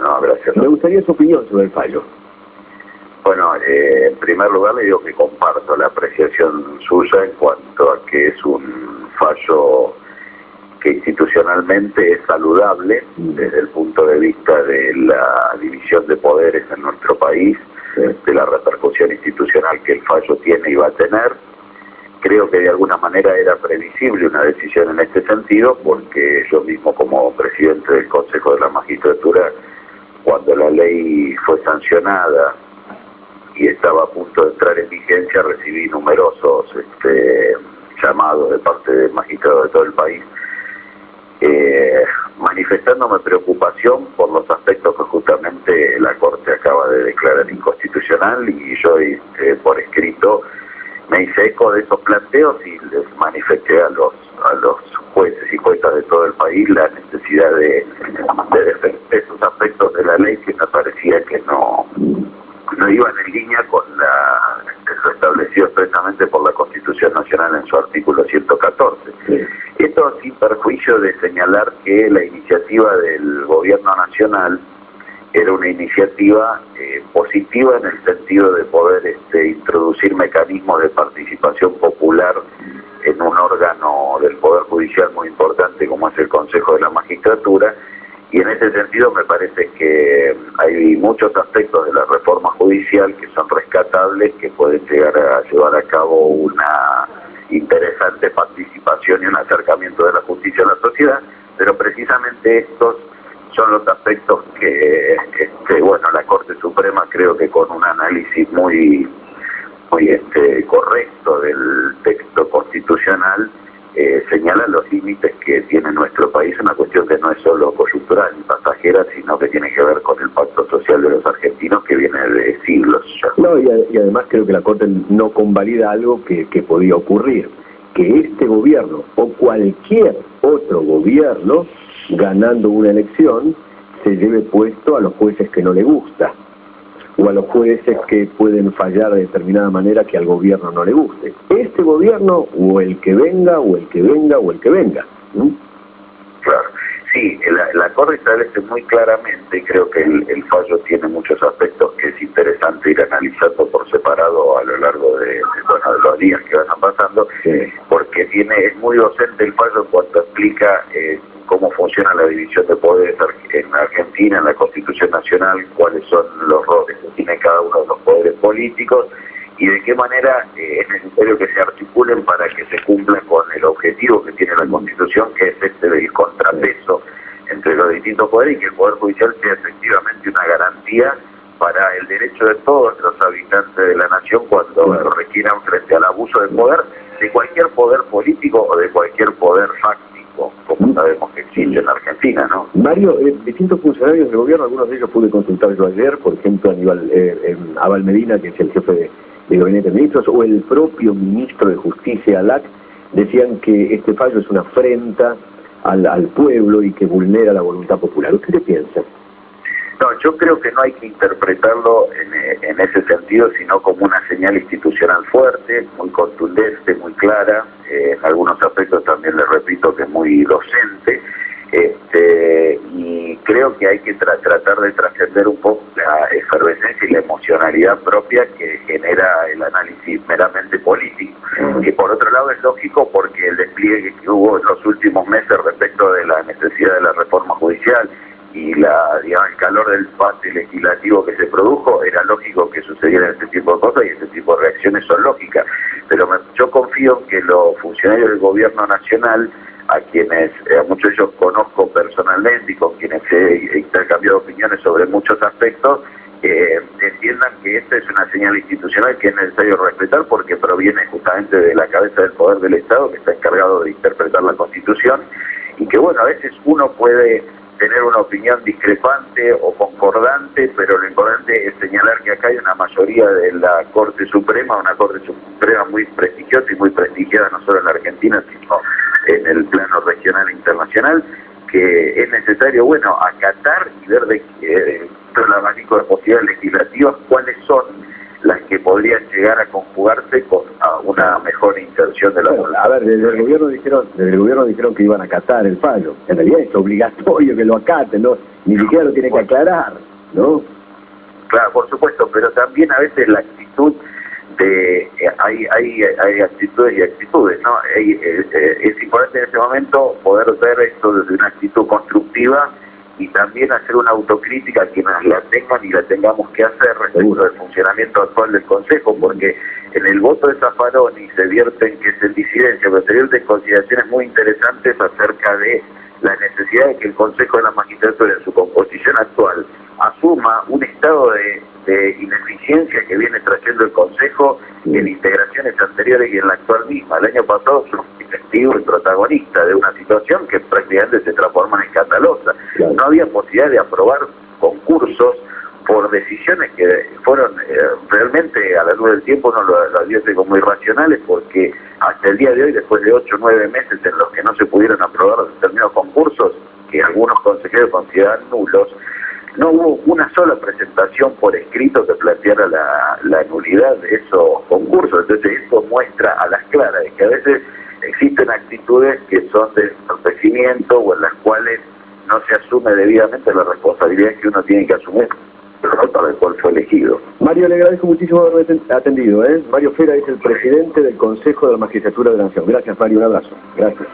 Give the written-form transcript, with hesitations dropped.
No, gracias. Me gustaría su opinión sobre el fallo. Bueno, en primer lugar le digo que comparto la apreciación suya en cuanto a que es un fallo que institucionalmente es saludable desde el punto de vista de la división de poderes en nuestro país, de la repercusión institucional que el fallo tiene y va a tener. Creo que de alguna manera era previsible una decisión en este sentido, porque yo mismo como presidente del Consejo de la Magistratura, cuando la ley fue sancionada y estaba a punto de entrar en vigencia, recibí numerosos llamados de parte de magistrados de todo el país, manifestándome preocupación por los aspectos que justamente la Corte acaba de declarar inconstitucional, y yo por escrito me hice eco de esos planteos y les manifesté a los jueces y juezas de todo el país la necesidad de defender esos aspectos de la ley que me parecía que no iban en línea con lo establecido expresamente por la Constitución Nacional en su artículo 114. Esto sin perjuicio de señalar que la iniciativa del Gobierno Nacional era una iniciativa positiva en el sentido de poder introducir mecanismos de participación popular en un órgano del Poder Judicial muy importante como es el Consejo de la Magistratura, y en ese sentido me parece que hay muchos aspectos de la reforma judicial que son rescatables, que pueden llegar a llevar a cabo una interesante participación y un acercamiento de la justicia a la sociedad, pero precisamente estos son los aspectos que la Corte Suprema, creo que con un análisis muy correcto del texto constitucional, señala los límites que tiene nuestro país, una cuestión que no es solo coyuntural ni pasajera, sino que tiene que ver con el pacto social de los argentinos que viene de siglos ya. No, y además creo que la Corte no convalida algo que podía ocurrir, que este gobierno o cualquier otro gobierno ganando una elección se lleve puesto a los jueces que no le gusta, o a los jueces que pueden fallar de determinada manera que al gobierno no le guste. Este gobierno, o el que venga, o el que venga, o el que venga. Claro. Sí, la Corte establece muy claramente, creo que el fallo tiene muchos aspectos que es interesante ir analizando por separado a lo largo de los días que van pasando, porque es muy docente el fallo en cuanto explica cómo funciona la división de poderes en Argentina, en la Constitución Nacional, cuáles son los roles que tiene cada uno de los poderes políticos y de qué manera es necesario que se articulen para que se cumpla con el objetivo que tiene la Constitución, que es del contrapeso entre los distintos poderes, y que el Poder Judicial sea efectivamente una garantía para el derecho de todos los habitantes de la nación cuando requieran frente al abuso del poder, de cualquier poder político o de cualquier poder fáctico, como sabemos que existe en Argentina, ¿no? Mario, distintos funcionarios del gobierno, algunos de ellos pude consultar yo ayer, por ejemplo, Abal Medina, que es el jefe de gabinete de ministros, o el propio ministro de Justicia, Alac, decían que este fallo es una afrenta al pueblo y que vulnera la voluntad popular. ¿Usted qué piensa? No, yo creo que no hay que interpretarlo en ese sentido, sino como una señal institucional fuerte, muy contundente, muy clara, en algunos aspectos también le repito que es muy docente, y creo que hay que tratar de trascender un poco la efervescencia y la emocionalidad propia que genera el análisis meramente político, que por otro lado es lógico porque el despliegue que hubo en los últimos meses respecto de la necesidad de la reforma judicial y el calor del debate legislativo que se produjo, era lógico que sucedieran este tipo de cosas y este tipo de reacciones son lógicas, pero yo confío en que los funcionarios del gobierno nacional, a muchos de ellos conozco personalmente y con quienes he intercambiado opiniones sobre muchos aspectos, entiendan que esta es una señal institucional que es necesario respetar porque proviene justamente de la cabeza del poder del Estado, que está encargado de interpretar la Constitución, y que a veces uno puede tener una opinión discrepante o concordante, pero lo importante es señalar que acá hay una mayoría de la Corte Suprema, una Corte Suprema muy prestigiosa y muy prestigiada no solo en la Argentina, sino en el plano regional e internacional, que es necesario, acatar y ver de todo el abanico de posibilidades legislativas cuáles son las que podrían llegar a conjugarse con una mejor inserción de la población. A ver, desde el gobierno dijeron que iban a acatar el fallo. En realidad es obligatorio que lo acaten, ¿no? Ni siquiera lo tiene que aclarar, ¿no? Claro, por supuesto, pero también a veces la actitud de hay actitudes y actitudes, ¿no? Es importante en este momento poder ver esto desde una actitud constructiva y también hacer una autocrítica a quienes la tengan y la tengamos que hacer respecto del funcionamiento actual del Consejo, porque en el voto de Zaffaroni se vierten, que es en disidencia, pero se vierten consideraciones muy interesantes acerca de la necesidad de que el Consejo de la Magistratura en su composición actual asuma un estado de ineficiencia que viene trayendo el Consejo en integraciones anteriores y en la actual misma. El año pasado fue testigo y protagonista de una situación que prácticamente se transforma en escandalosa. No había posibilidad de aprobar concursos por decisiones que fueron realmente a la luz del tiempo uno lo advierte como irracionales, porque hasta el día de hoy, después de 8 o 9 meses en los que no se pudieron aprobar los determinados concursos, que algunos consejeros consideran nulos, no hubo una sola presentación por escrito que planteara la nulidad de esos concursos. Entonces esto muestra a las claras de que a veces existen actitudes que son de entorpecimiento o en las cuales no se asume debidamente la responsabilidad que uno tiene que asumir para el cual fue elegido. Mario, le agradezco muchísimo haberme atendido, ¿eh? Mario Fera es el presidente del Consejo de la Magistratura de la Nación. Gracias, Mario, un abrazo. Gracias.